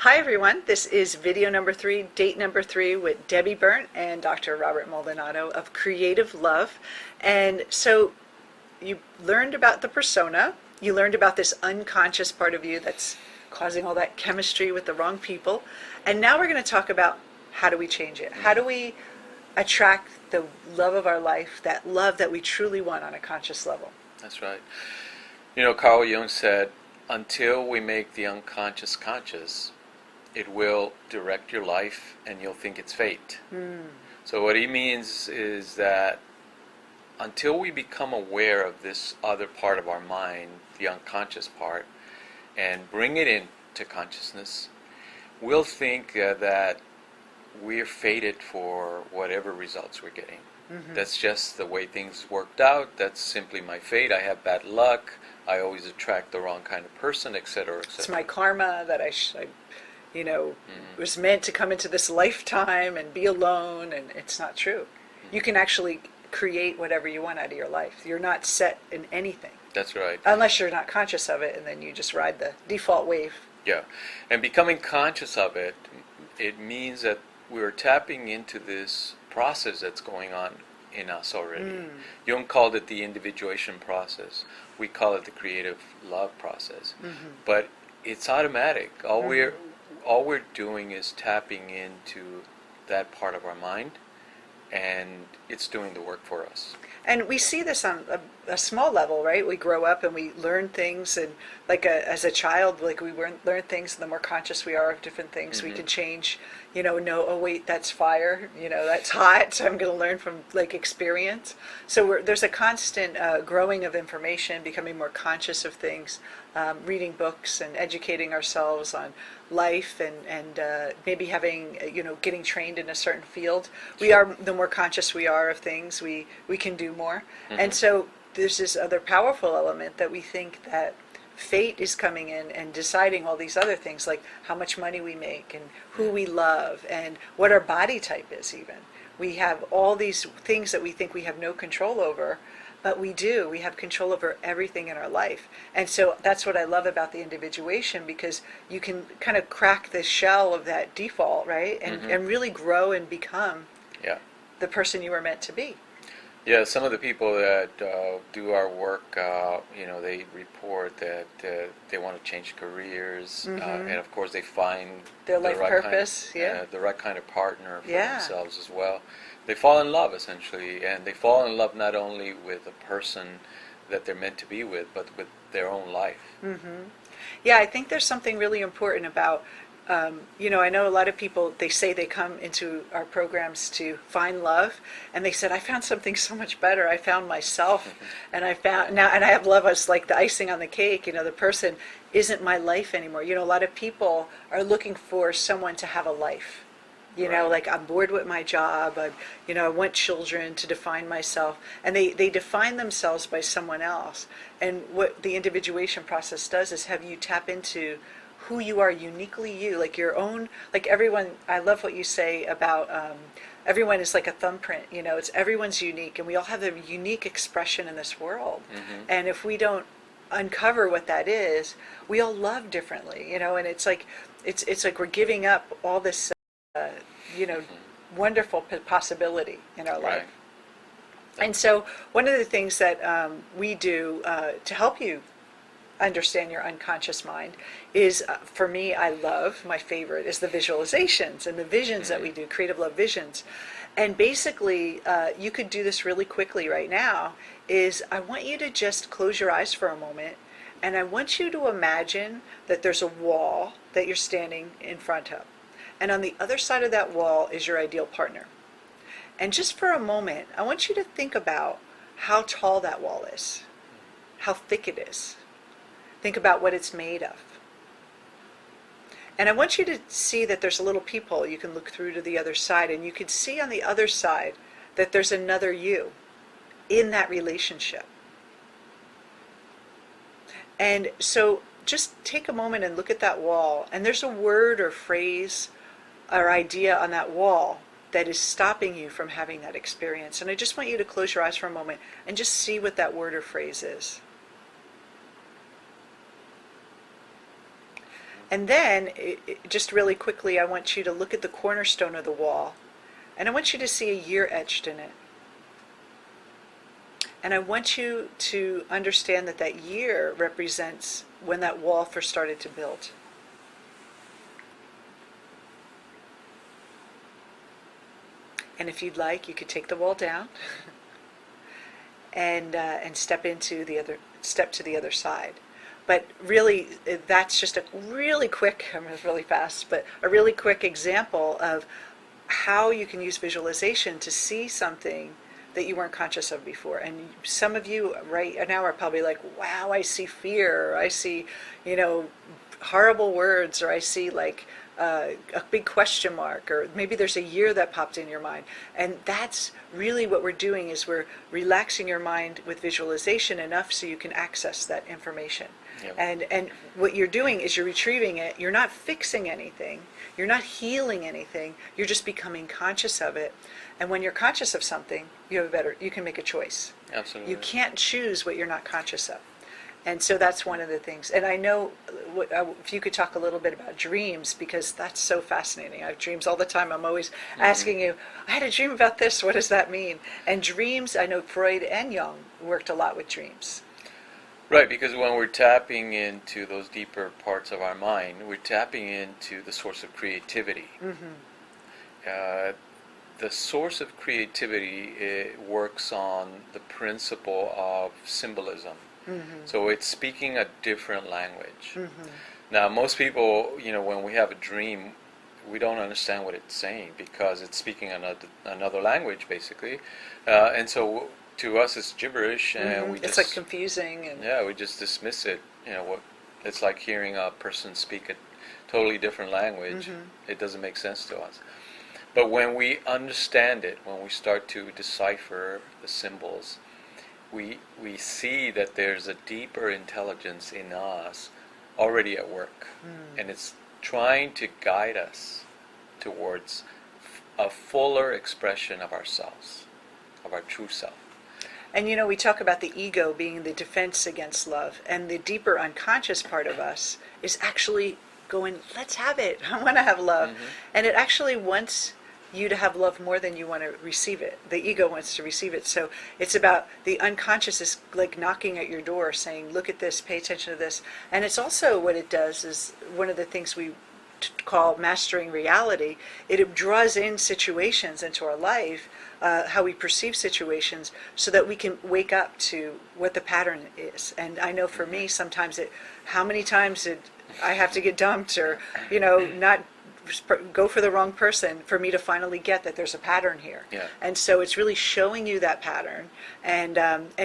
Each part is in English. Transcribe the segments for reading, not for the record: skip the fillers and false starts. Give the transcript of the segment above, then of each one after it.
Hi everyone, this is video number 3, date number 3 with Debbie Burnt and Dr. Robert Maldonado of Creative Love. And so you learned about the persona, you learned about this unconscious part of you that's causing all that chemistry with the wrong people, and now we're going to talk about how do we change it? How do we attract the love of our life, that love that we truly want on a conscious level? That's right. You know, Carl Jung said, until we make the unconscious conscious, it will direct your life and you'll think it's fate. So what he means is that until we become aware of this other part of our mind, the unconscious part, and bring it into consciousness, we'll think that we're fated for whatever results we're getting. That's just the way things worked out. That's simply my fate. I have bad luck. I always attract the wrong kind of person, etc., etc. It's my karma that I was meant to come into this lifetime and be alone, and it's not true. You can actually create whatever you want out of your life. You're not set in anything. That's right. Unless you're not conscious of it, and then you just ride the default wave. Yeah. And becoming conscious of it, it means that we're tapping into this process that's going on in us already. Jung called it the individuation process. We call it the creative love process. But it's automatic. All we're doing is tapping into that part of our mind, and it's doing the work for us. And we see this on a small level, right? We grow up and we learn things, and as a child, we learn things, and the more conscious we are of different things, we can change, oh wait, that's fire, that's hot, so I'm going to learn from experience. So there's a constant growing of information, becoming more conscious of things, reading books and educating ourselves on life, and maybe having, getting trained in a certain field. The more conscious we are of things, we can do more. And so there's this other powerful element that we think that fate is coming in and deciding all these other things, like how much money we make and who we love and what our body type is even. We have all these things that we think we have no control over, but we do. We have control over everything in our life. And so that's what I love about the individuation, because you can kind of crack the shell of that default, right? And really grow and become the person you were meant to be. Yeah, some of the people that do our work, they report that they want to change careers, and of course they find their life purpose, the right kind of partner for themselves as well. They fall in love, essentially, and they fall in love not only with the person that they're meant to be with, but with their own life. Yeah, I think there's something really important about I know a lot of people, they say they come into our programs to find love, and they said, I found something so much better. I found myself, and I have love as like the icing on the cake. The person isn't my life anymore. A lot of people are looking for someone to have a life. I'm bored with my job. I want children to define myself, and they define themselves by someone else. And what the individuation process does is have you tap into who you are, uniquely you, like your own, like everyone. I love what you say about everyone is like a thumbprint. It's everyone's unique, and we all have a unique expression in this world. And if we don't uncover what that is, we all love differently. And it's like we're giving up all this wonderful possibility in our life. And so one of the things that we do to help you understand your unconscious mind is, for me, my favorite is the visualizations and the visions that we do, Creative Love Visions. And basically, you could do this really quickly right now, is I want you to just close your eyes for a moment, and I want you to imagine that there's a wall that you're standing in front of. And on the other side of that wall is your ideal partner. And just for a moment, I want you to think about how tall that wall is, how thick it is. Think about what it's made of. And I want you to see that there's a little peephole you can look through to the other side, and you can see on the other side that there's another you in that relationship. And so just take a moment and look at that wall, and there's a word or phrase or idea on that wall that is stopping you from having that experience. And I just want you to close your eyes for a moment and just see what that word or phrase is. And then, just really quickly, I want you to look at the cornerstone of the wall, and I want you to see a year etched in it. And I want you to understand that that year represents when that wall first started to build. And if you'd like, you could take the wall down and step to the other side. But really, that's just a really quick, I mean, it's really fast, but a really quick example of how you can use visualization to see something that you weren't conscious of before. And some of you right now are probably like, wow, I see fear, or I see, horrible words, or I see like a big question mark, or maybe there's a year that popped in your mind. And that's really what we're doing, is we're relaxing your mind with visualization enough so you can access that information. Yep. And what you're doing is you're retrieving it. You're not fixing anything. You're not healing anything. You're just becoming conscious of it. And when you're conscious of something, you can make a choice. Absolutely. You can't choose what you're not conscious of. And so that's one of the things. And I know, if you could talk a little bit about dreams, because that's so fascinating. I have dreams all the time. I'm always asking you, I had a dream about this. What does that mean? And dreams, I know Freud and Jung worked a lot with dreams. Right, because when we're tapping into those deeper parts of our mind, we're tapping into the source of creativity. Mm-hmm. The source of creativity, it works on the principle of symbolism. Mm-hmm. So it's speaking a different language. Mm-hmm. Now, most people, when we have a dream, we don't understand what it's saying because it's speaking another language, basically. And so to us, it's gibberish, and it's like confusing. And we just dismiss it. It's like hearing a person speak a totally different language. Mm-hmm. It doesn't make sense to us. But when we understand it, when we start to decipher the symbols, we see that there's a deeper intelligence in us already at work. And it's trying to guide us towards a fuller expression of ourselves, of our true self. And we talk about the ego being the defense against love, and the deeper unconscious part of us is actually going, let's have it. I want to have love. Mm-hmm. And it actually wants you to have love more than you want to receive it. The ego wants to receive it. So it's about the unconscious is like knocking at your door saying, look at this, pay attention to this. And it's also what it does is one of the things we call mastering reality. It draws in situations into our life, how we perceive situations, so that we can wake up to what the pattern is. And I know for me, sometimes how many times did I have to get dumped, or not go for the wrong person for me to finally get that there's a pattern here. Yeah. And so it's really showing you that pattern, and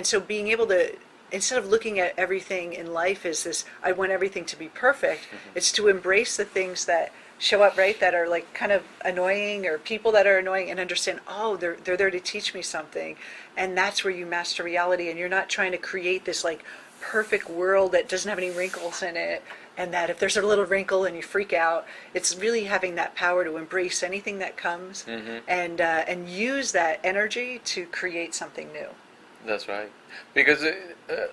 so being able to, instead of looking at everything in life as this, I want everything to be perfect, it's to embrace the things that show up, right, that are like kind of annoying, or people that are annoying, and understand, they're there to teach me something. And that's where you master reality, and you're not trying to create this like perfect world that doesn't have any wrinkles in it, and that if there's a little wrinkle and you freak out, it's really having that power to embrace anything that comes, and use that energy to create something new. That's right. Because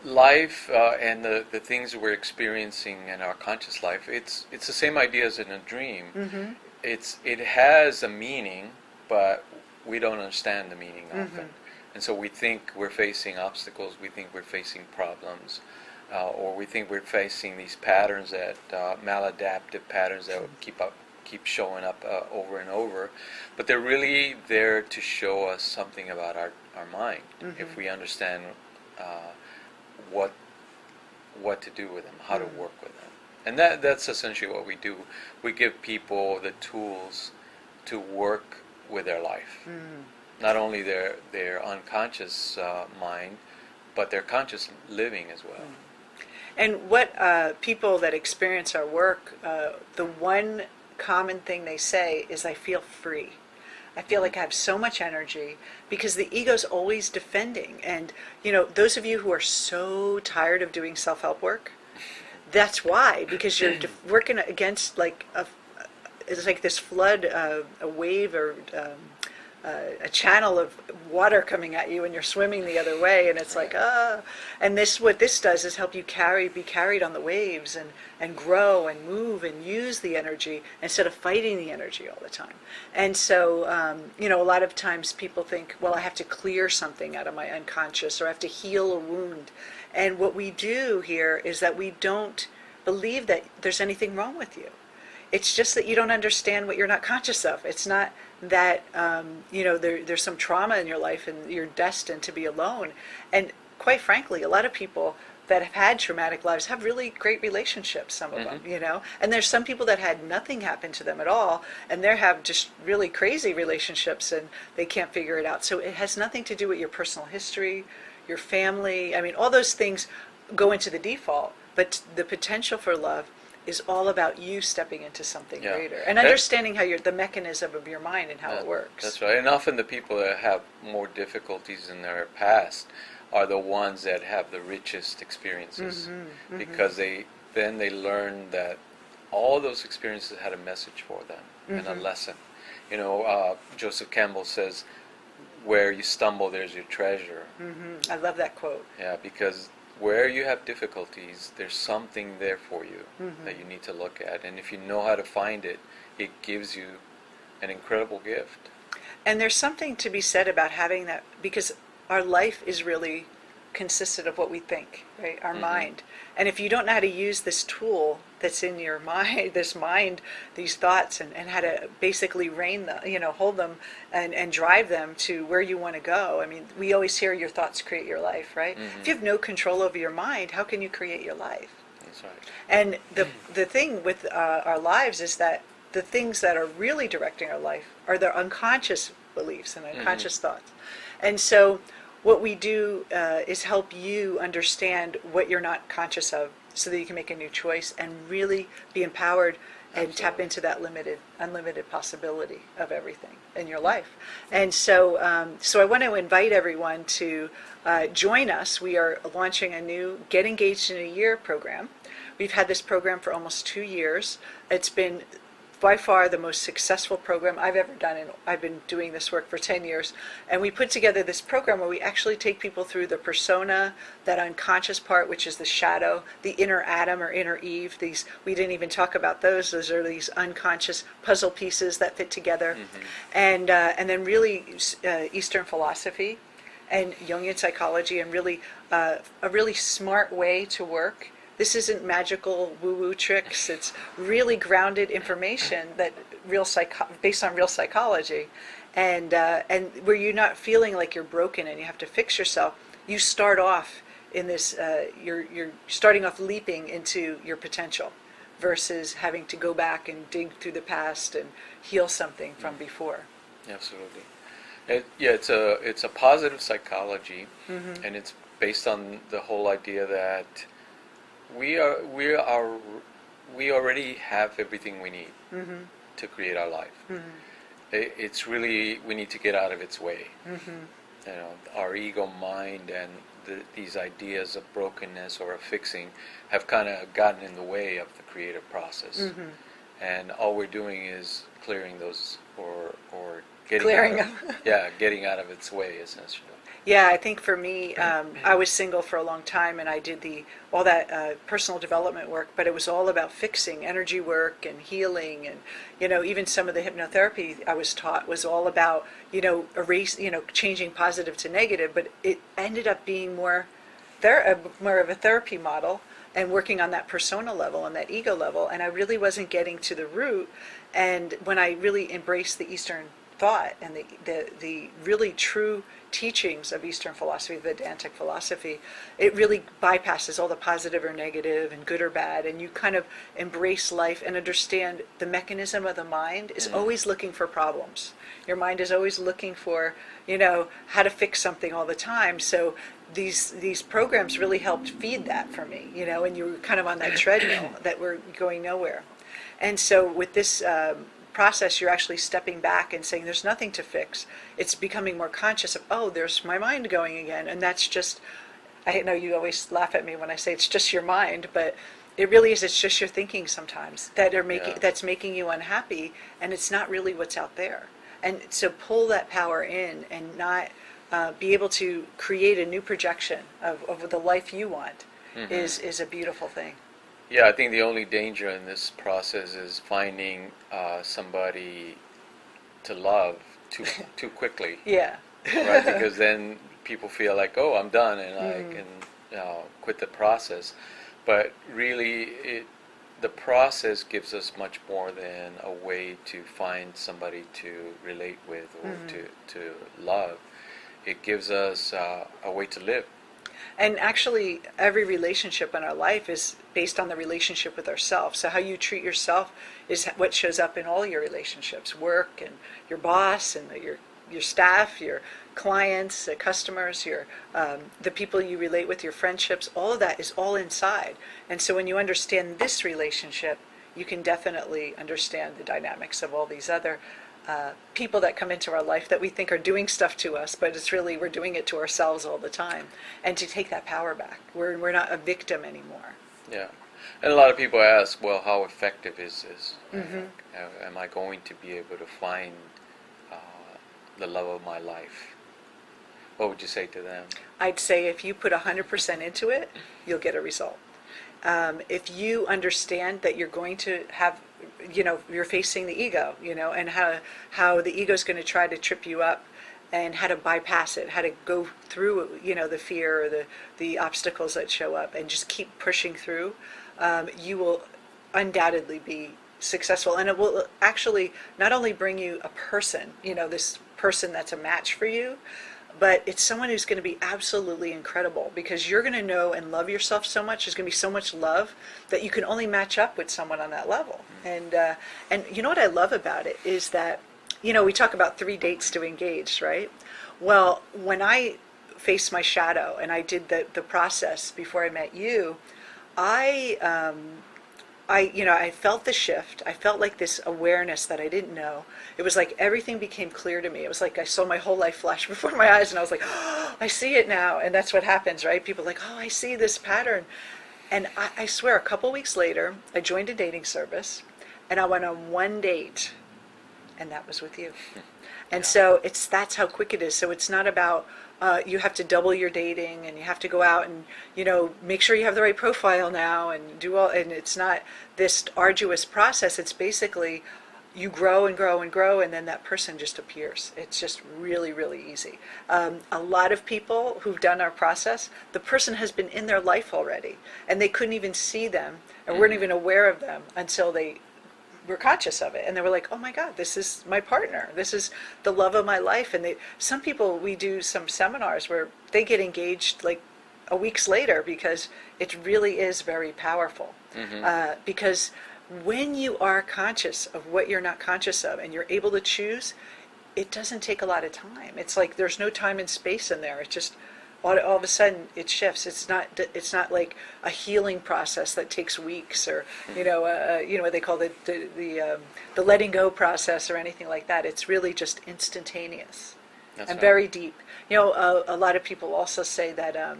life and the things we're experiencing in our conscious life, it's the same idea as in a dream. Mm-hmm. It has a meaning, but we don't understand the meaning often. And so we think we're facing obstacles, we think we're facing problems, or we think we're facing these patterns that maladaptive patterns that keep showing up over and over, but they're really there to show us something about our mind, if we understand what to do with them, how to work with them. And that's essentially what we do. We give people the tools to work with their life. Not only their unconscious mind, but their conscious living as well. And what people that experience our work, the one common thing they say is, I feel free. I feel like I have so much energy, because the ego's always defending. And, those of you who are so tired of doing self-help work, that's why, because you're working against like it's like this flood, a wave, or a channel of water coming at you and you're swimming the other way, and it's like, and what this does is help you be carried on the waves, and grow and move and use the energy instead of fighting the energy all the time. And so, a lot of times people think, well, I have to clear something out of my unconscious, or I have to heal a wound. And what we do here is that we don't believe that there's anything wrong with you. It's just that you don't understand what you're not conscious of. It's not that, there's some trauma in your life and you're destined to be alone. And quite frankly, a lot of people that have had traumatic lives have really great relationships, some of them, And there's some people that had nothing happen to them at all, and they have just really crazy relationships, and they can't figure it out. So it has nothing to do with your personal history, your family. I mean, all those things go into the default, but the potential for love is all about you stepping into something greater and understanding how the mechanism of your mind and how it works. That's right. And often the people that have more difficulties in their past are the ones that have the richest experiences, because they learn that all those experiences had a message for them and a lesson. Joseph Campbell says, "Where you stumble, there's your treasure." I love that quote. Yeah, because where you have difficulties, there's something there for you that you need to look at. And if you know how to find it, it gives you an incredible gift. And there's something to be said about having that, because our life is really consisted of what we think, right? Our mind. And if you don't know how to use this tool that's in your mind, these thoughts, and how to basically rein them, hold them and drive them to where you want to go. I mean, we always hear your thoughts create your life, right? If you have no control over your mind, how can you create your life? That's right. And the thing with our lives is that the things that are really directing our life are the unconscious beliefs and unconscious thoughts. And so what we do is help you understand what you're not conscious of, so that you can make a new choice and really be empowered and tap into that unlimited possibility of everything in your life. And so I want to invite everyone to join us. We are launching a new Get Engaged in a Year program. We've had this program for almost 2 years. It's been by far the most successful program I've ever done, and I've been doing this work for 10 years. And we put together this program where we actually take people through the persona, that unconscious part, which is the shadow, the inner Adam or inner Eve. We didn't even talk about those. Those are these unconscious puzzle pieces that fit together. And then really Eastern philosophy and Jungian psychology, and really a really smart way to work. This isn't magical woo-woo tricks. It's really grounded information that based on real psychology, and where you're not feeling like you're broken and you have to fix yourself. You start off in this. You're starting off leaping into your potential, versus having to go back and dig through the past and heal something from before. Absolutely. It's a positive psychology, and it's based on the whole idea that we already have everything we need to create our life. It's really, we need to get out of its way. Our ego mind and these ideas of brokenness or of fixing have kind of gotten in the way of the creative process. And all we're doing is clearing those, or getting getting out of its way, essentially. Yeah, I think for me, I was single for a long time, and I did all that personal development work, but it was all about fixing, energy work and healing, and even some of the hypnotherapy I was taught was all about changing positive to negative, but it ended up being more of a therapy model, and working on that persona level and that ego level, and I really wasn't getting to the root. And when I really embraced the Eastern thought and the really true teachings of Eastern philosophy, Vedantic philosophy, it really bypasses all the positive or negative and good or bad, and you kind of embrace life and understand the mechanism of the mind is always looking for problems. Your mind is always looking for, how to fix something all the time. So these programs really helped feed that for me, and you were kind of on that treadmill that we're going nowhere. And so with this process, you're actually stepping back and saying there's nothing to fix. It's becoming more conscious of, there's my mind going again. And that's just, I know you always laugh at me when I say it's just your mind, but it really is. It's just your thinking sometimes that's making you unhappy, and it's not really what's out there. And so pull that power in and not be able to create a new projection of the life you want is a beautiful thing. Yeah, I think the only danger in this process is finding somebody to love too quickly, Yeah. right? Because then people feel like, oh, I'm done and I can quit the process. But really, the process gives us much more than a way to find somebody to relate with or to love. It gives us a way to live. And actually, every relationship in our life is based on the relationship with ourselves. So how you treat yourself is what shows up in all your relationships, work and your boss and your staff, your clients, customers, the people you relate with, your friendships. All of that is all inside. And so when you understand this relationship, you can definitely understand the dynamics of all these other people that come into our life that we think are doing stuff to us, but it's really we're doing it to ourselves all the time. And to take that power back, we're not a victim anymore. Yeah. And a lot of people ask, well, how effective is this? Am I going to be able to find the love of my life? What would you say to them? I'd say if you put 100% into it, you'll get a result. If you understand that you're going to have, you're facing the ego, and how the ego is going to try to trip you up, and how to bypass it, how to go through, the fear or the obstacles that show up, and just keep pushing through, you will undoubtedly be successful. And it will actually not only bring you a person, this person that's a match for you, but it's someone who's going to be absolutely incredible, because you're going to know and love yourself so much. There's going to be so much love that you can only match up with someone on that level. And you know what I love about it is that, we talk about 3 dates to engage, right? Well, when I faced my shadow and I did the process before I met you, I felt the shift. I felt like this awareness that I didn't know. It was like everything became clear to me. It was like I saw my whole life flash before my eyes, and I was like, oh, I see it now. And that's what happens, right? People are like, oh, I see this pattern. And I swear, a couple weeks later, I joined a dating service, and I went on 1 date, and that was with you. And so that's how quick it is. So it's not about you have to double your dating and you have to go out and make sure you have the right profile now and do all. And it's not this arduous process. It's basically you grow and grow and grow, and then that person just appears. It's just really, really easy. A lot of people who've done our process, the person has been in their life already, and they couldn't even see them and weren't even aware of them until they were conscious of it, and they were like, oh my God, this is my partner, this is the love of my life. And some people, we do some seminars where they get engaged like a weeks later, because it really is very powerful. Because when you are conscious of what you're not conscious of and you're able to choose, it doesn't take a lot of time. It's like there's no time and space in there. It's just all of a sudden it shifts. It's not like a healing process that takes weeks, or what they call the letting go process or anything like that. It's really just instantaneous. That's and right. very deep. A lot of people also say that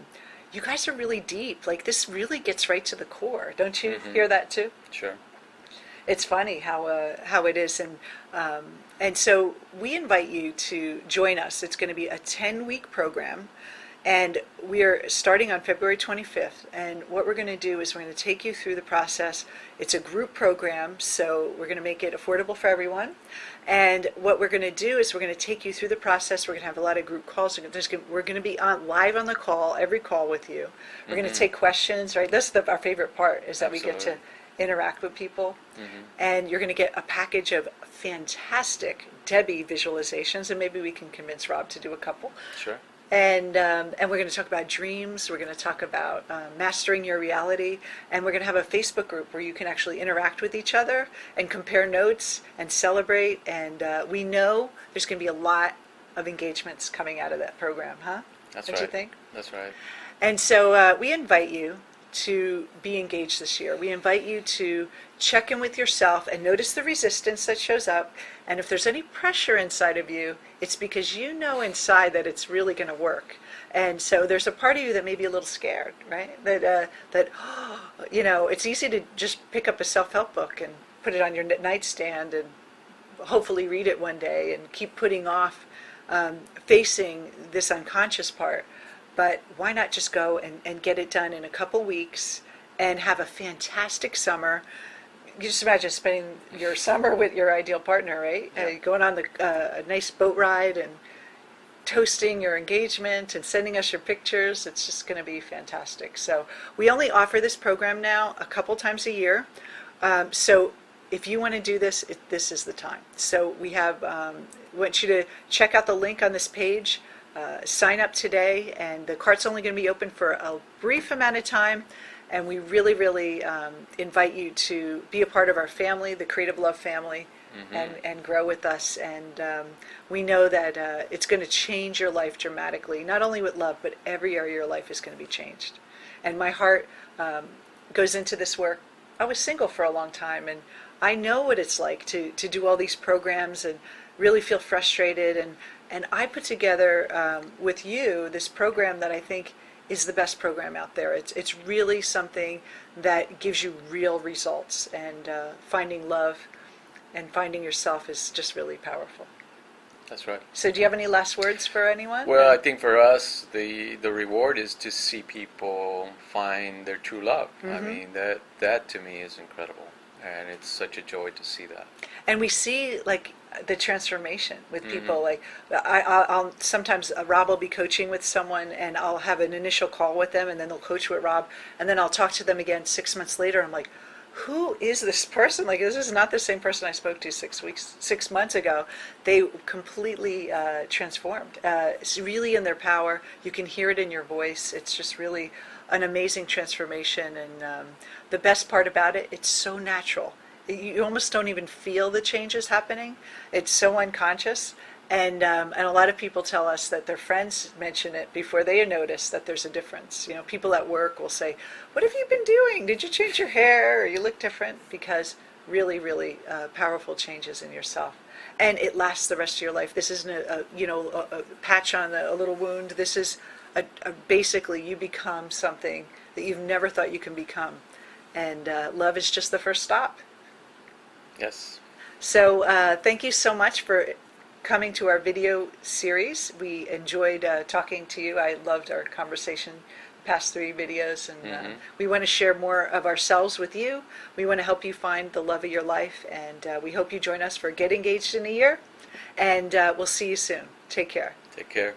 you guys are really deep. Like, this really gets right to the core. Don't you hear that too? Sure. It's funny how it is, and so we invite you to join us. It's going to be a 10-week program. And we are starting on February 25th. And what we're going to do is we're going to take you through the process. It's a group program, so we're going to make it affordable for everyone. And what we're going to do is we're going to take you through the process. We're going to have a lot of group calls. We're going to be live on the call, every call with you. We're going to take questions, right? That's our favorite part, is that we get to interact with people. And you're going to get a package of fantastic Debbie visualizations, and maybe we can convince Rob to do a couple. Sure. And we're going to talk about dreams. We're going to talk about mastering your reality, and we're going to have a Facebook group where you can actually interact with each other and compare notes and celebrate. And we know there's going to be a lot of engagements coming out of that program, huh? That's Don't right. you think? That's right. And so we invite you to be engaged this year. We invite you to check in with yourself and notice the resistance that shows up. And if there's any pressure inside of you, it's because you know inside that it's really going to work. And so there's a part of you that may be a little scared, right? That it's easy to just pick up a self-help book and put it on your nightstand and hopefully read it one day and keep putting off facing this unconscious part. But why not just go and get it done in a couple weeks and have a fantastic summer? You just imagine spending your summer with your ideal partner, right? Yeah. Going on a nice boat ride and toasting your engagement and sending us your pictures. It's just going to be fantastic. So we only offer this program now a couple times a year. So if you want to do this, this is the time. So we have, want you to check out the link on this page, sign up today, and the cart's only going to be open for a brief amount of time. And we really, really invite you to be a part of our family, the Creative Love family, and grow with us. And we know that it's going to change your life dramatically, not only with love, but every area of your life is going to be changed. And my heart goes into this work. I was single for a long time, and I know what it's like to do all these programs and really feel frustrated. And I put together with you this program that I think is the best program out there. It's really something that gives you real results, and finding love and finding yourself is just really powerful. That's right. So do you have any last words for anyone? Well, I think for us, the reward is to see people find their true love. I mean, that to me is incredible, and it's such a joy to see that. And we see like the transformation with people. Like I'll sometimes Rob will be coaching with someone, and I'll have an initial call with them, and then they'll coach with Rob, and then I'll talk to them again 6 months later. I'm like, who is this person? Like, this is not the same person I spoke to 6 months ago. They completely transformed. It's really in their power. You can hear it in your voice. It's just really an amazing transformation. And the best part about it, it's so natural. You almost don't even feel the changes happening. It's so unconscious. And a lot of people tell us that their friends mention it before they notice that there's a difference. You know, people at work will say, "What have you been doing? Did you change your hair? Or you look different?" Because really, really powerful changes in yourself, and it lasts the rest of your life. This isn't a patch on a little wound. This is basically you become something that you've never thought you can become, and love is just the first stop. Yes. So thank you so much for coming to our video series. We enjoyed talking to you. I loved our conversation the past 3 videos, and we want to share more of ourselves with you. We want to help you find the love of your life, and we hope you join us for Get Engaged in a Year, and we'll see you soon. Take care. Take care.